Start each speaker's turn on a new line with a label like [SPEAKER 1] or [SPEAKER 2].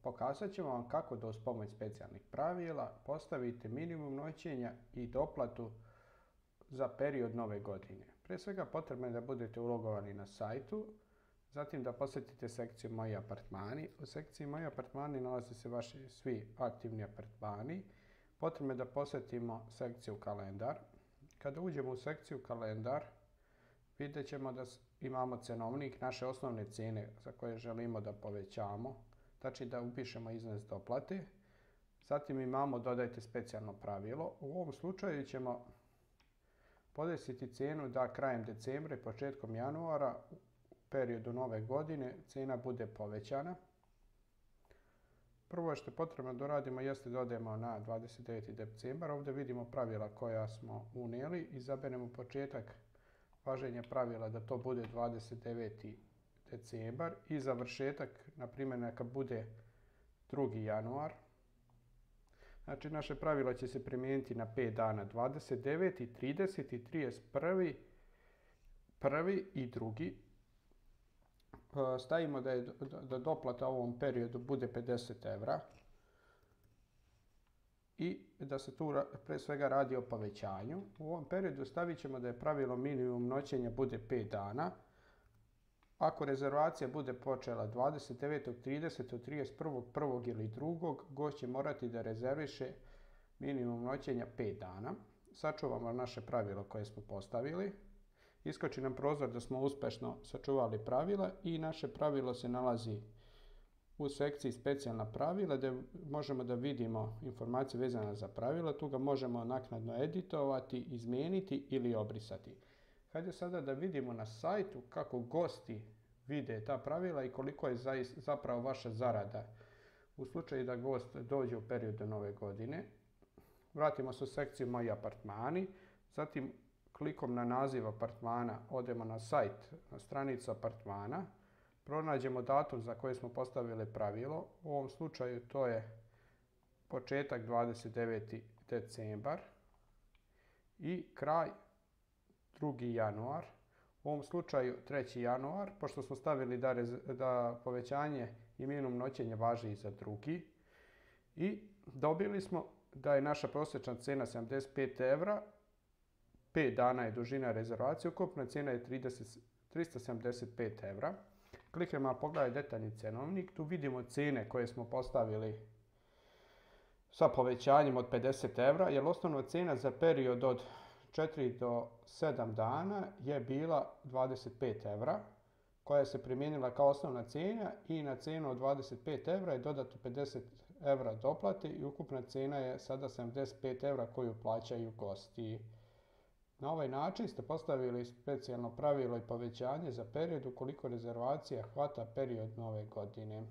[SPEAKER 1] Pokazat ćemo vam kako da uz pomoć specijalnih pravila postavite minimum noćenja i doplatu za period nove godine. Prije svega potrebno je da budete ulogovani na sajtu, zatim da posjetite sekciju Moji apartmani. U sekciji Moji apartmani nalaze se vaši svi aktivni apartmani. Potrebno je da posjetimo sekciju Kalendar. Kada uđemo u sekciju Kalendar, vidjet ćemo da imamo cenovnik naše osnovne cijene za koje želimo da povećamo, znači da upišemo iznos doplate. Zatim imamo dodajte specijalno pravilo. U ovom slučaju ćemo podesiti cijenu da krajem decembra i početkom januara u periodu nove godine cijena bude povećana. Prvo što je potrebno da uradimo jeste da odemo na 29. decembar. Ovdje vidimo pravila koja smo unijeli. Izaberemo početak važenja pravila da to bude 29. decembar i završetak, na primjer, neka bude 2. januar. Znači, naše pravilo će se primijeniti na 5 dana, 29., 30., 31., 1. i 2. Stavimo da doplata u ovom periodu bude 50 evra i da se tu pre svega radi o povećanju. U ovom periodu stavit ćemo da je pravilo minimum noćenja bude 5 dana. Ako rezervacija bude počela 29., 30., 31., 1. ili 2. gost će morati da rezerviše minimum noćenja 5 dana. Sačuvamo naše pravilo koje smo postavili. Iskoči nam prozor da smo uspješno sačuvali pravila i naše pravilo se nalazi u sekciji specijalna pravila gdje možemo da vidimo informacije vezane za pravila. Tu ga možemo naknadno editovati, izmijeniti ili obrisati. Hajde sada da vidimo na sajtu kako gosti vide ta pravila i koliko je zapravo vaša zarada u slučaju da gost dođe u periodu nove godine. Vratimo se u sekciju Moji apartmani, zatim klikom na naziv apartmana odemo na sajt, na stranicu apartmana, pronađemo datum za koji smo postavili pravilo. U ovom slučaju to je početak 29. decembar i kraj 2. januar. U ovom slučaju 3. januar, pošto smo stavili da povećanje i minimum noćenja važi i za 2. I dobili smo da je naša prosječna cijena 75 evra, 5 dana je dužina rezervacije, ukupna cijena je 375 evra. Kliknemo na pogledaj detaljni cenovnik, tu vidimo cijene koje smo postavili sa povećanjem od 50 evra, jer osnovna cijena za period od 4 do 7 dana je bila 25 evra, koja se primijenila kao osnovna cijena i na cijenu od 25 evra je dodato 50 evra doplate i ukupna cijena je sada 75 evra koju plaćaju gosti. Na ovaj način ste postavili specijalno pravilo i povećanje za period ukoliko rezervacija hvata period nove godine.